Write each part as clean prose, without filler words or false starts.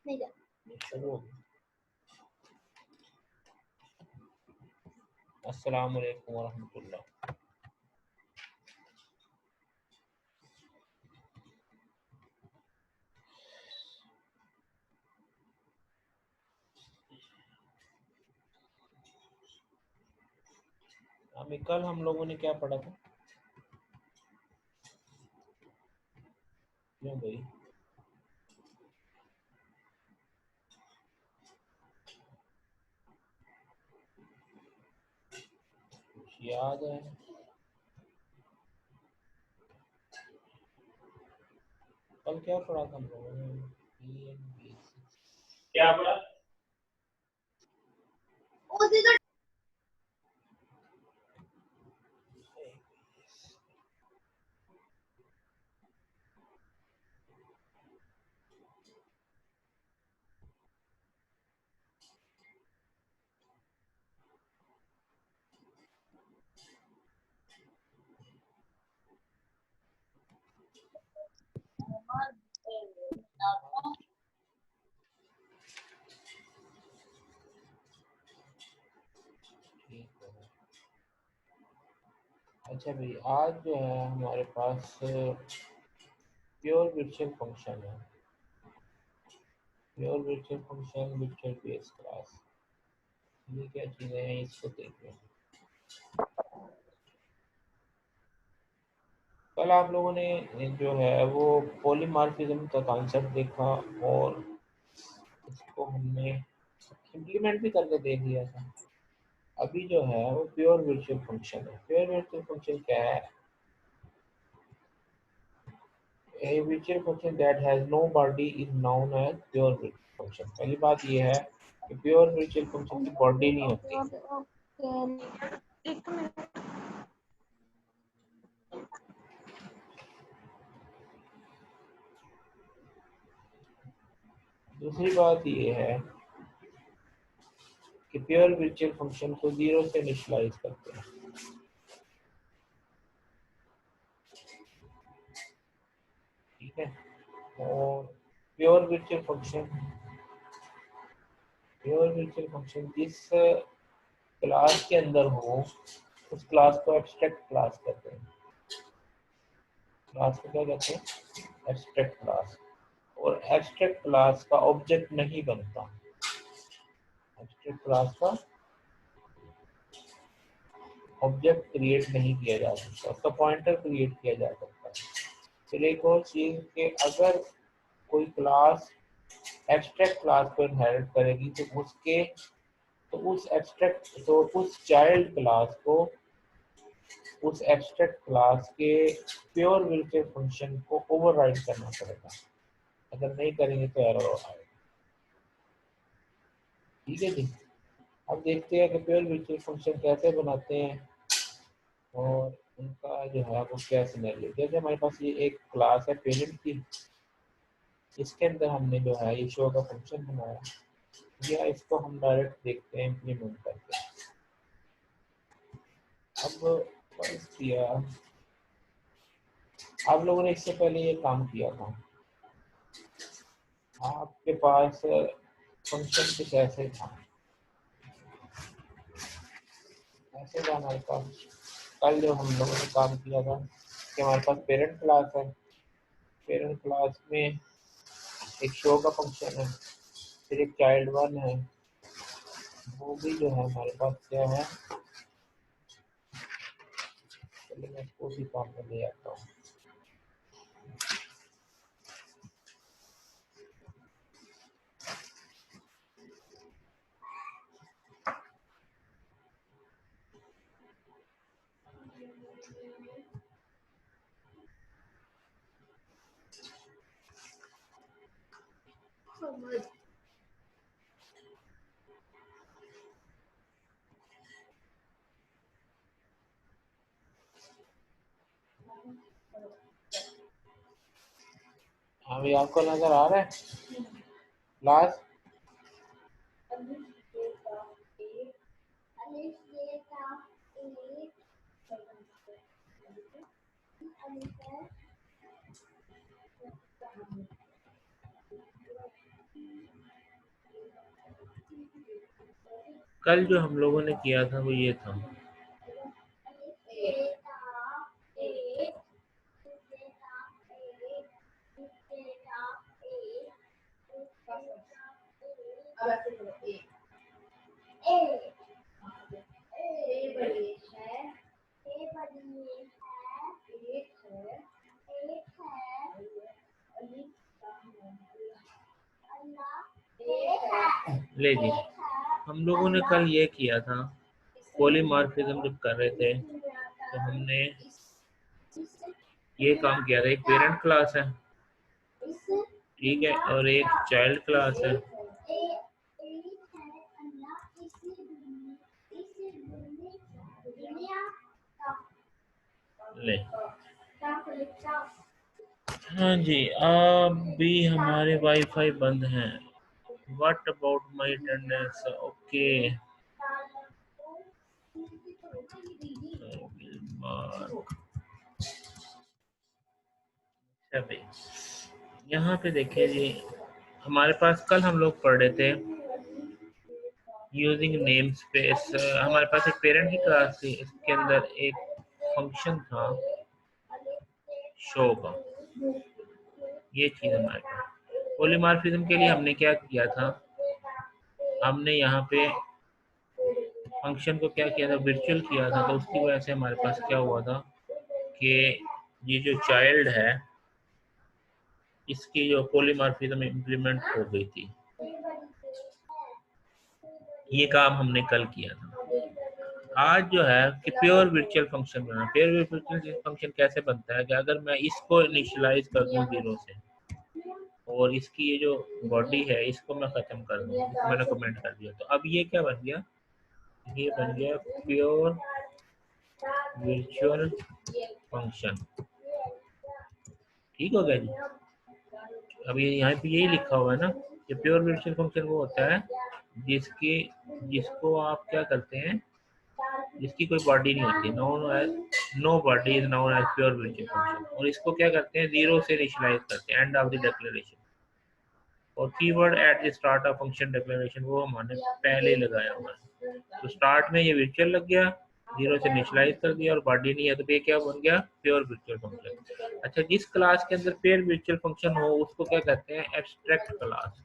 शुरू हो गया। अस्सलाम वालेकुम वरहमतुल्लाह। अभी कल हम लोगों ने क्या पढ़ा था? क्यों भाई? कुछ याद है? कल क्या पढ़ा था हम लोगों ने? क्या पढ़ा? ठीक है। अच्छा भाई, आज जो है हमारे पास प्योर वर्चुअल फंक्शन है। Pure virtual function virtual base class, ये क्या चीज़ें हैं इसको देखिए। कल आप लोगों ने जो है वो पॉलीमॉर्फिज्म का कॉन्सेप्ट देखा और इसको हमने इम्प्लीमेंट भी करके देख लिया था। अभी जो है वो प्योर वर्चुअल फंक्शन है। प्योर वर्चुअल फंक्शन क्या है? A virtual function that has no body is known as pure virtual function। पहली बात ये है कि प्योर वर्चुअल फंक्शन की बॉडी नहीं होती। दूसरी बात ये है कि प्योर वर्चुअल फंक्शन को जीरो से इनिशियलाइज करते हैं। ठीक है। और प्योर वर्चुअल फंक्शन जिस क्लास के अंदर हो उस क्लास को एब्स्ट्रैक्ट क्लास कहते हैं। क्लास को क्या कहते हैं? Abstract class. और एब्स्ट्रैक्ट क्लास का ऑब्जेक्ट नहीं बनता। एब्स्ट्रैक्ट क्लास का ऑब्जेक्ट क्रिएट नहीं किया जा सकता, उसका पॉइंटर क्रिएट किया जा सकता है। फिर एक और चीज कि अगर कोई क्लास एब्स्ट्रैक्ट क्लास को इनहेरिट करेगी तो उस चाइल्ड क्लास को उस एब्स्ट्रैक्ट क्लास के प्योर वर्चुअल फंक्शन को ओवरराइड करना पड़ेगा। अगर नहीं करेंगे तो एरर आएगा। ठीक है जी। अब देखते हैं कि प्योर वर्चुअल फंक्शन कैसे बनाते हैं और उनका जो है वो क्या सिनेरियो। जैसे हमारे पास ये एक क्लास है पेरेंट की, इसके अंदर हमने जो है ये शो का फंक्शन बनाया, या इसको हम डायरेक्ट देखते हैं इम्प्लीमेंट करके। अब फर्स्ट किया, आप लोगों ने इससे पहले ये काम किया था। आपके पास फंक्शन कुछ ऐसे था, ऐसे था हमारे पास। कल जो हम लोगों ने काम किया था कि हमारे पास पेरेंट क्लास है, पेरेंट क्लास में एक शो का फंक्शन है, फिर एक चाइल्ड वन है, वो भी जो है हमारे पास क्या है। चलिए मैं इसको उसी काम में ले आता हूँ। अभी आपको नजर आ रहा है क्लास? कल जो हम लोगों ने किया था वो ये था, ले जी, हम लोगों ने कल ये किया था, पॉलीमॉर्फिज्म जब कर रहे थे तो हमने ये काम किया था। एक पेरेंट क्लास है, ठीक है, और एक चाइल्ड क्लास है। ले, हाँ जी, अभी हमारे वाईफाई बंद हैं। What about my attendance? Okay, यहाँ पे देखिए जी, हमारे पास कल हम लोग पढ़ रहे थे यूजिंग नेम स्पेस। हमारे पास एक पेरेंट की क्लास थी, इसके अंदर एक फंक्शन था शो का, ये चीज हमारे पास। पॉलीमॉर्फिज्म के लिए हमने क्या किया था, हमने यहाँ पे फंक्शन को क्या किया था, वर्चुअल किया था। तो उसकी वजह से हमारे पास क्या हुआ था कि ये जो चाइल्ड है इसकी जो पॉलीमॉर्फिज्म इम्प्लीमेंट हो गई थी। ये काम हमने कल किया था। आज जो है कि प्योर वर्चुअल फंक्शन बना। प्योर वर्चुअल फंक्शन कैसे बनता है कि अगर मैं इसको इनिशियलाइज कर दूं 0 से और इसकी ये जो बॉडी है इसको मैं खत्म कर दूं, इसको मैंने कमेंट कर दिया, तो अब ये क्या बन गया, ये बन गया प्योर वर्चुअल फंक्शन। ठीक हो गया जी। अब ये यहाँ पे यही लिखा हुआ है ना कि प्योर वर्चुअल फंक्शन वो होता है जिसकी जिसको आप क्या करते हैं, जिसकी कोई बॉडी नहीं होती, no body is known as pure virtual function. और इसको क्या करते हैं, 0 से इनिशियलाइज करते हैं, एंड ऑफ द डिक्लेरेशन। और keyword at the start of function declaration वो हमने पहले ही लगाया हुआ है। तो स्टार्ट में ये वर्चुअल लग गया, 0 से इनिशियलाइज कर दिया, और बॉडी नहीं है तो ये क्या बन गया, प्योर वर्चुअल फंक्शन। अच्छा, जिस क्लास के अंदर प्योर वर्चुअल फंक्शन हो उसको क्या कहते हैं, एब्स्ट्रैक्ट क्लास।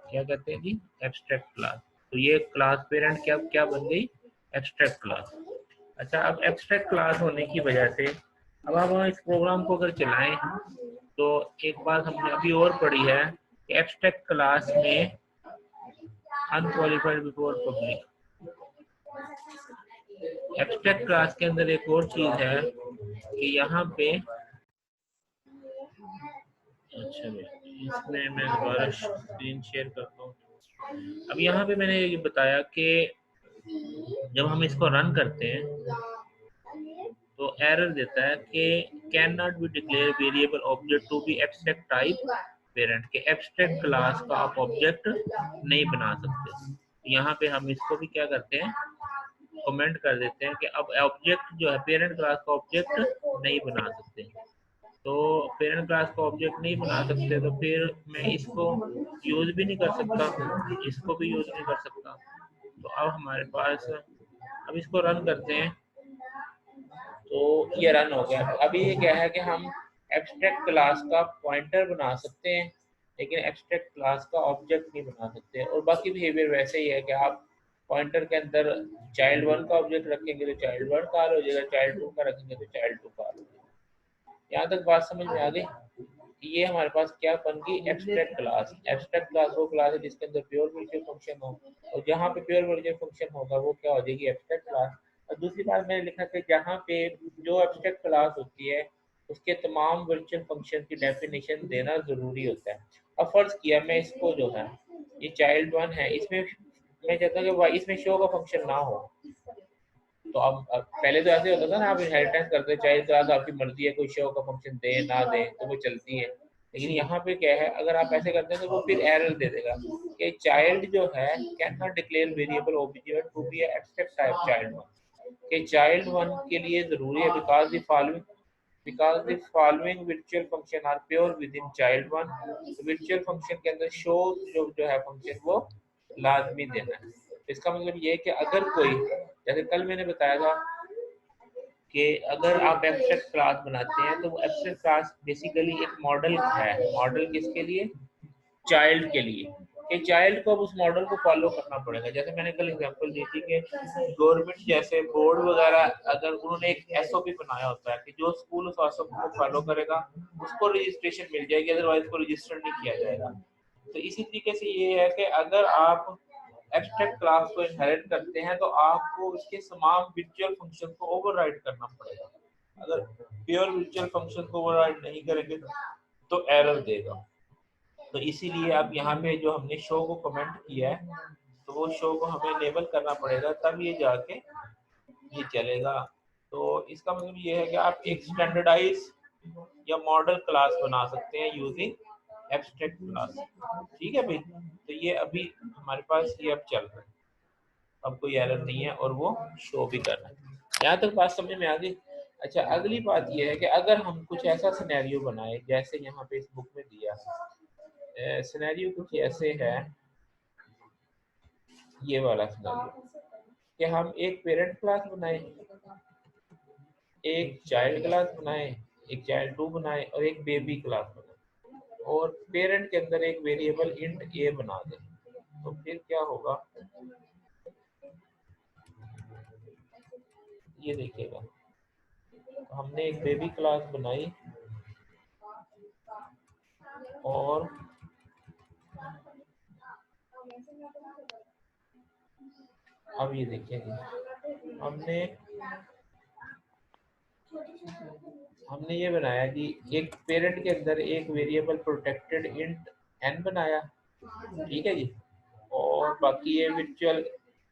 क्या कहते हैं जी, एब्स्ट्रैक्ट क्लास। तो ये क्लास पेरेंट क्या क्या बन गई, एब्स्ट्रैक्ट क्लास। अच्छा, अब एब्स्ट्रैक्ट क्लास होने की वजह से अब हम इस प्रोग्राम को अगर चलाएं तो एक बात हमने अभी और पढ़ी है कि एब्स्ट्रैक्ट क्लास में unqualified before public. Abstract class के अंदर एक और चीज है कि यहाँ पे, अच्छा भाई इसमें मैं दोबारा स्क्रीन शेयर करता हूँ। अब यहाँ पे मैंने ये बताया कि जब हम इसको रन करते हैं तो एरर देता है कि can not be declare variable object to be abstract type parent, के एब्स्ट्रैक्ट क्लास का आप ऑब्जेक्ट नहीं बना सकते। यहाँ पे हम इसको भी क्या करते हैं, कमेंट कर देते हैं कि अब ऑब्जेक्ट जो है पेरेंट क्लास का ऑब्जेक्ट नहीं बना सकते। तो पेरेंट क्लास का ऑब्जेक्ट नहीं बना सकते तो फिर मैं इसको यूज भी नहीं कर सकता, इसको भी यूज नहीं कर सकता। तो अब हमारे पास, अब इसको रन करते हैं तो ये रन हो गया। अभी ये क्या है कि हम एब्स्ट्रैक्ट क्लास का पॉइंटर बना सकते हैं लेकिन एब्स्ट्रैक्ट क्लास का ऑब्जेक्ट नहीं बना सकते। और बाकी बिहेवियर वैसे ही है कि आप पॉइंटर के अंदर चाइल्ड 1 का ऑब्जेक्ट रखेंगे तो चाइल्ड 1 कॉल हो जाएगा, चाइल्ड 2 का रखेंगे तो चाइल्ड 2 कॉल हो जाएगा। यहाँ तक बात समझ में आ गई? ये हमारे पास क्या बन गई, एब्स्ट्रैक्ट क्लास। एब्स्ट्रैक्ट क्लास वो क्लास है जिसके अंदर प्योर वर्चुअल फंक्शन हो, और जहाँ पे प्योर वर्चुअल फंक्शन होगा वो क्या हो जाएगी, एब्स्ट्रैक्ट क्लास। और दूसरी बात मैंने लिखा कि जहाँ पे जो एब्स्ट्रैक्ट क्लास होती है उसके तमाम वर्चुअल फंक्शन की डेफिनेशन देना जरूरी होता है। अब फर्ज किया मैं इसको जो है, ये चाइल्ड 1 है, इसमें मैं चाहता हूँ कि इसमें शो का फंक्शन ना हो। तो अब पहले तो ऐसे होता था ना, आप इनहेरिटेंस करते, चाइल्ड क्लास आपकी मर्जी है, कोई शो का फंक्शन दे ना दे तो वो चलती है। लेकिन यहाँ पे क्या है, अगर आप ऐसे करते हैं तो वो फिर एरर दे देगा कि चाइल्ड जो है can not declare variable object to be abstract type child 1, कि चाइल्ड 1 के लिए जरूरी है because the following virtual function are pure within child 1। Virtual function के अंदर शो जो है फंक्शन वो लाजमी देना है। इसका मतलब ये है कि अगर कोई, जैसे कल मैंने बताया था कि अगर आप एब्स्ट्रैक्ट क्लास बनाते हैं तो वो एब्स्ट्रैक्ट क्लास बेसिकली एक मॉडल है। मॉडल किसके लिए? चाइल्ड के लिए। कि चाइल्ड को अब उस मॉडल को फॉलो करना पड़ेगा। जैसे मैंने कल एग्जांपल दी थी कि गवर्नमेंट जैसे बोर्ड वगैरह, अगर उन्होंने एक एसओपी बनाया होता है कि जो स्कूल उस एसओपी को फॉलो करेगा उसको रजिस्ट्रेशन मिल जाएगी, अदरवाइज को रजिस्टर नहीं किया जाएगा। तो इसी तरीके से ये है कि अगर आप एब्स्ट्रैक्ट क्लास को इनहेरिट करते हैं तो आपको उसके तमाम वर्चुअल फंक्शन को ओवरराइड करना पड़ेगा। अगर प्योर वर्चुअल फंक्शन को ओवरराइड नहीं करेंगे तो एरर देगा। तो इसीलिए अब यहाँ पे जो हमने शो को कमेंट किया है तो वो शो को हमें इनेबल करना पड़ेगा, तब ये जाके ये चलेगा। तो इसका मतलब ये है कि आप एक स्टैंडर्डाइज या मॉडल क्लास बना सकते हैं यूजिंग एब्स्ट्रैक्ट क्लास। ठीक है भाई, तो ये अभी हमारे पास ये अब चल रहा है, अब कोई एरर नहीं है और वो शो भी कर रहा है। यहाँ तक बात समझ में आ गई? अच्छा, अगली बात ये है कि अगर हम कुछ ऐसा सिनेरियो बनाए जैसे यहाँ पे इस बुक में दिया है, सिनेरियो कुछ ऐसे है, ये वाला सिनेरियो कि हम एक पेरेंट क्लास बनाए, एक चाइल्ड क्लास बनाए, एक चाइल्ड 2 बनाए और एक बेबी क्लास बनाए और पेरेंट के अंदर एक वेरिएबल इंट ए बना दें। तो फिर क्या होगा ये देखिएगा। तो हमने एक बेबी क्लास बनाई और अब ये देखिएगा, हमने हमने ये बनाया कि एक पेरेंट के अंदर एक वेरिएबल प्रोटेक्टेड इंट एन बनाया, ठीक है जी। और बाकी ये वर्चुअल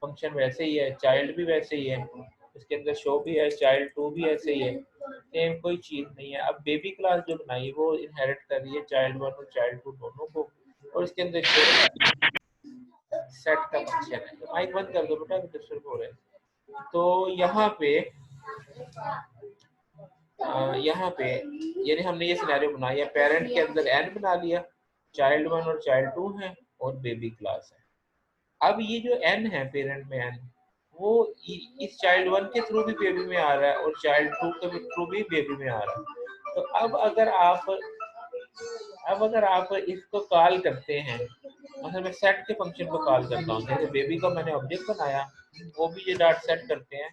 फंक्शन वैसे ही है, चाइल्ड भी वैसे ही है, इसके अंदर शो भी है, चाइल्ड 2 भी ऐसे ही है, सेम कोई चीज नहीं है। अब बेबी क्लास जो बनाई वो इनहेरिट कर रही है चाइल्ड 1 और चाइल्ड 2 दोनों को, और इसके अंदर सेट का फंक्शन है। तो माइक बंद कर दो बेटा, डिस्टर्ब हो रहे हैं। तो यहाँ पे यानी हमने ये सिनेरियो बनाया, पेरेंट के अंदर एन बना लिया, चाइल्ड 1 और चाइल्ड 2 है और बेबी क्लास है। अब ये जो एन है पेरेंट में एन, वो इस चाइल्ड 1 के थ्रू भी बेबी में आ रहा है और चाइल्ड 2 के थ्रू भी बेबी में आ रहा है। तो अब अगर आप इसको कॉल करते हैं, मतलब मैं सेट के फंक्शन को कॉल करता हूँ, जैसे बेबी का मैंने ऑब्जेक्ट बनाया, वो भी ये डॉट सेट करते हैं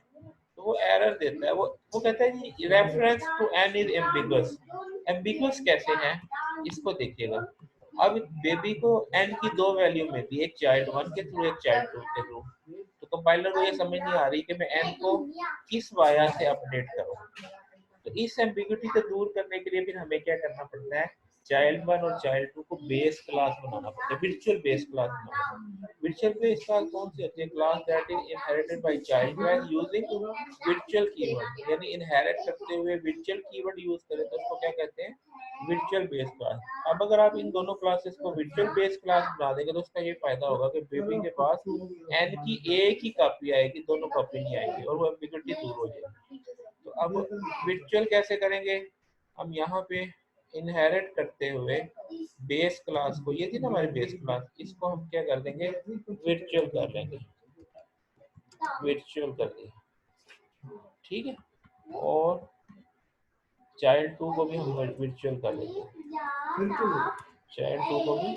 तो वो एरर देता है। वो कहता है जी reference to N is ambiguous. Ambiguous कैसे है इसको देखिएगा। अब बेबी को एन की दो वैल्यू मिलती है, एक चाइल्ड 1 के थ्रू एक चाइल्ड 2 के थ्रू। तो कंपाइलर को ये समझ नहीं आ रही कि मैं एन को किस वाया से अपडेट करूँ। तो इस एम्बिग्यूटी को दूर करने के लिए फिर हमें क्या करना पड़ता है, चाइल्ड 1 और चाइल्ड 2 को बेस क्लास बनाना पड़ता है, वर्चुअल बेस क्लास बनाना पड़ता है। वर्चुअल बेस क्लास कौन सी होती है? Class that is inherited by child when using virtual keyword, यानी इनहेरिट करते हुए वर्चुअल कीवर्ड यूज करें तो उसको क्या कहते हैं, वर्चुअल बेस क्लास। अब अगर आप इन दोनों क्लासेस को वर्चुअल बेस क्लास बना देंगे तो उसका ये फायदा होगा कि बेबी के पास एन की एक ही कॉपी आएगी, दोनों कॉपी नहीं आएगी और वो एम्बिग्यूटी दूर हो जाएगी। तो अब वर्चुअल कैसे करेंगे? हम यहाँ पे इनहेरिट करते हुए बेस क्लास को, ये थी ना हमारी बेस क्लास, इसको हम क्या कर देंगे, वर्चुअल कर लेंगे, वर्चुअल कर दिया, ठीक है। और चाइल्ड 2 को भी हम वर्चुअल कर लेंगे, चाइल्ड 2 को भी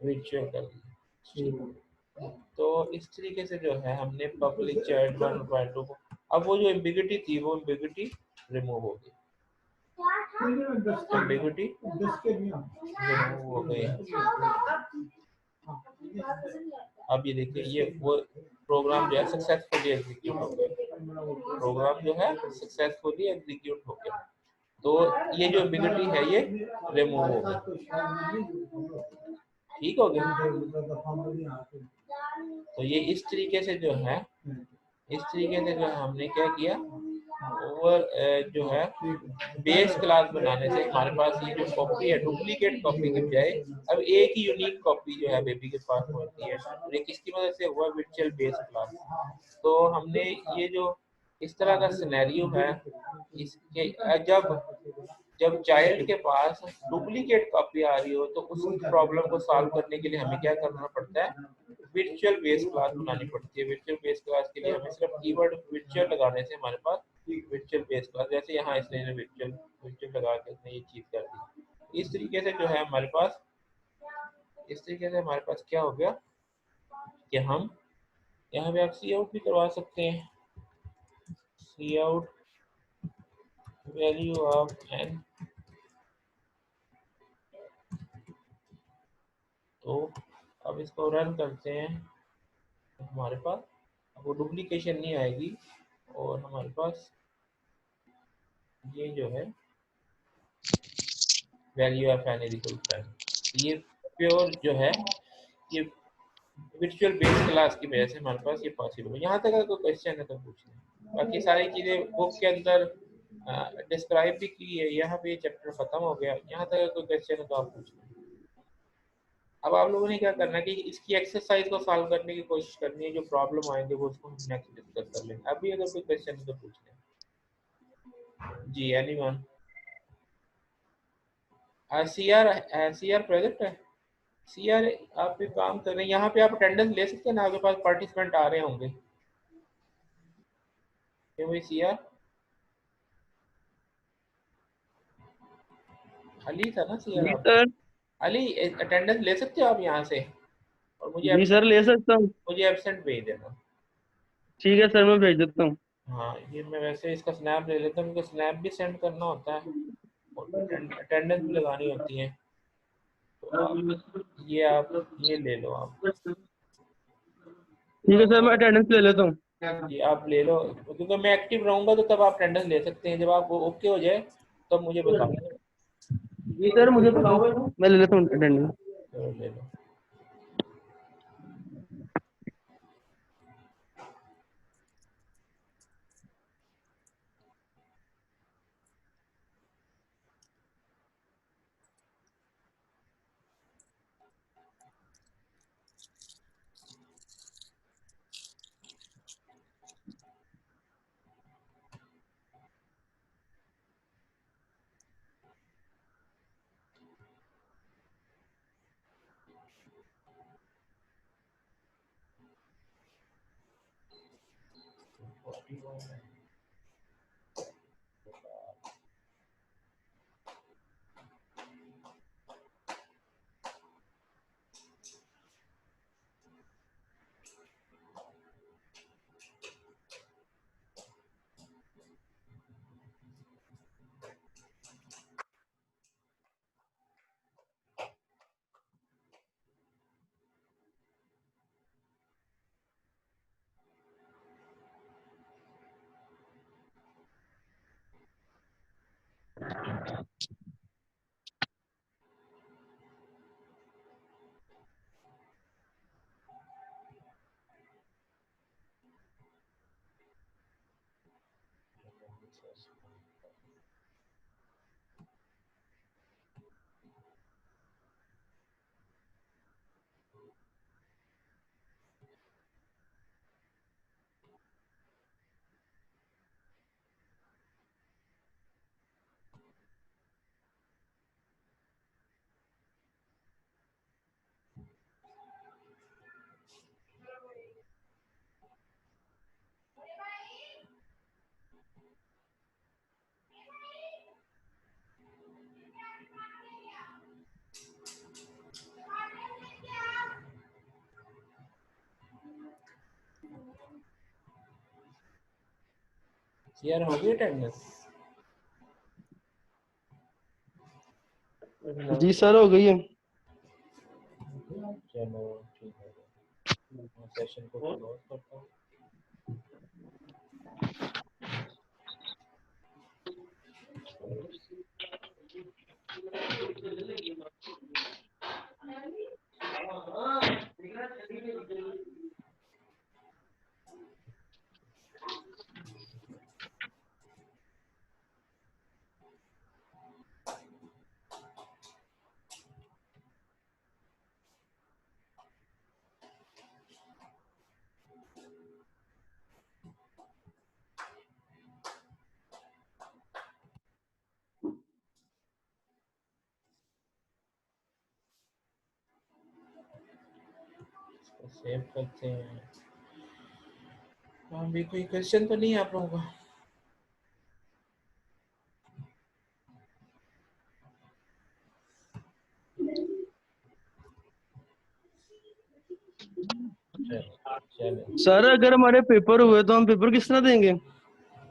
वर्चुअल कर दिया। तो इस तरीके से जो है हमने पब्लिक चाइल्ड 1 और चाइल्ड 2 को, अब वो जो एम्बिग्यूटी थी वो एम्बिग्यूटी रिमूव हो गई, एम्बिग्यूटी रिमूव हो गई। अब ये देखिए ये वो प्रोग्राम जो है सक्सेसफुली एग्जीक्यूट हो गया, प्रोग्राम जो है सक्सेसफुली एग्जीक्यूट हो गया। तो ये जो एम्बिग्यूटी है ये रिमूव हो गई, ठीक हो गया। तो ये इस तरीके से जो है, इस तरीके से जो हमने क्या किया, ओवर जो है बेस क्लास बनाने से हमारे पास ये जो कॉपी है, डुप्लीकेट कॉपी की बजाय अब एक ही यूनिक कॉपी जो है बेबी के पास होती है, और ये किसकी मदद से हुआ, वर्चुअल बेस क्लास। तो हमने ये जो इस तरह का सिनेरियो है, इसके जब जब चाइल्ड के पास डुप्लीकेट कॉपी आ रही हो तो उस प्रॉब्लम को सॉल्व करने के लिए हमें क्या करना पड़ता है, वर्चुअल बेस क्लास बनानी पड़ती है। वर्चुअल बेस क्लास के लिए हमें सिर्फ कीवर्ड वर्चुअल लगाने से हमारे पास वर्चुअल बेस क्लास, जैसे यहाँ इसने वर्चुअल वर्चुअल लगा के इसने ये चीज कर दी। इस तरीके से जो है हमारे पास, इस तरीके से हमारे पास क्या हो गया कि हम यहाँ पे आप सी आउट भी करवा सकते हैं, सी आउट वैल्यू ऑफ एन। तो अब इसको रन करते हैं, हमारे पास वो डुप्लीकेशन नहीं आएगी और हमारे पास ये जो है value of N is equal to 10, ये प्योर जो है ये वर्चुअल बेस क्लास की वजह से हमारे पास ये पॉसिबल है। यहाँ तक अगर कोई क्वेश्चन है तो पूछ लें, बाकी सारी चीज़ें बुक के अंदर डिस्क्राइब भी की है। यहाँ पे ये चैप्टर खत्म हो गया, यहाँ तक अगर कोई क्वेश्चन है तो आप पूछ लें। अब आप लोगों ने क्या करना है कि इसकी एक्सरसाइज को सॉल्व करने की कोशिश करनी है, जो प्रॉब्लम आएंगे वो उसको हम नेक्स्ट डिस्कस कर लेंगे। अभी अगर कोई क्वेश्चन है तो पूछ लें जी। Anyone? C R, C R project है। सी आर आप एक काम कर रहे हैं, यहाँ पे आप अटेंडेंस ले सकते हैं ना, आपके पास पार्टिसिपेंट आ रहे होंगे। क्यों भाई सी आर अली था ना सी आर जी आपका? सर। अली अटेंडेंस ले सकते हो आप यहाँ से, और मुझे जी सर, एब्सेंट, ले सकता हूँ। मुझे एब्सेंट भेज देना। ठीक है सर, मैं भेज देता हूँ। हाँ ये मैं वैसे इसका स्नैप ले लेता हूँ, क्योंकि स्नैप भी सेंड करना होता है और अटेंडेंस भी लगानी होती है। तो आप ये ले लो आप। ठीक है सर, मैं अटेंडेंस ले लेता हूँ। ये आप ले लो, क्योंकि मैं एक्टिव रहूंगा तो तब आप अटेंडेंस ले सकते हैं। जब आप वो ओके हो जाए तब मुझे बता दें। जी सर, मुझे बताओ, मैं ले लेता हूँ अटेंडेंस। चलो ले लो। यार हो गई अटेंडेंस? जी सर, हो गई है। चलो ठीक है, मैं सेशन को क्लोज करता हूँ। सेव करते हैं। अभी कोई क्वेश्चन तो नहीं है आप लोगों का? चलो सर अगर हमारे पेपर हुए तो हम पेपर किस तरह देंगे?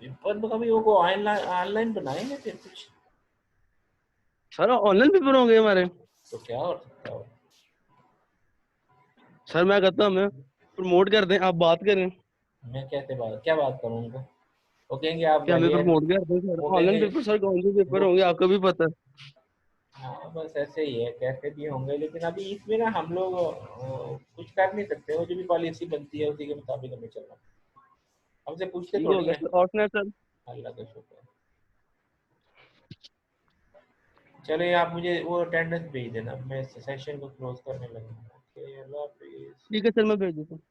पेपर तो कभी वो ऑनलाइन ऑनलाइन बनाएंगे फिर कुछ। सर ऑनलाइन पेपर होंगे हमारे? तो क्या हो सकता है? सर मैं कहता हूँ हमें प्रमोट कर दें, आप बात करें मैं क्या बात करूँ उनको? वो कहेंगे आप कि हमें ये, प्रमोट कर दें सर वो ऑनलाइन कहेंगे पेपर। सर कौन से पेपर वो, होंगे आपको भी पता है? हाँ बस ऐसे ही है, कैसे भी होंगे, लेकिन अभी इसमें ना हम लोग कुछ कर नहीं सकते। वो जो भी पॉलिसी बनती है उसी के मुताबिक हमें चलना। हमसे पूछते ठीक हो थोड़ी गया हैं। सर। और सुना सर? अल्लाह का शुक्र। चलिए आप मुझे वो अटेंडेंस भेज देना, मैं सेशन को क्लोज करने लगा। ओके, अल्लाह हाफिज़। ठीक है सर मैं भेज देता हूँ।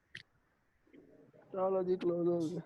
चलो जी क्लोज हो गया।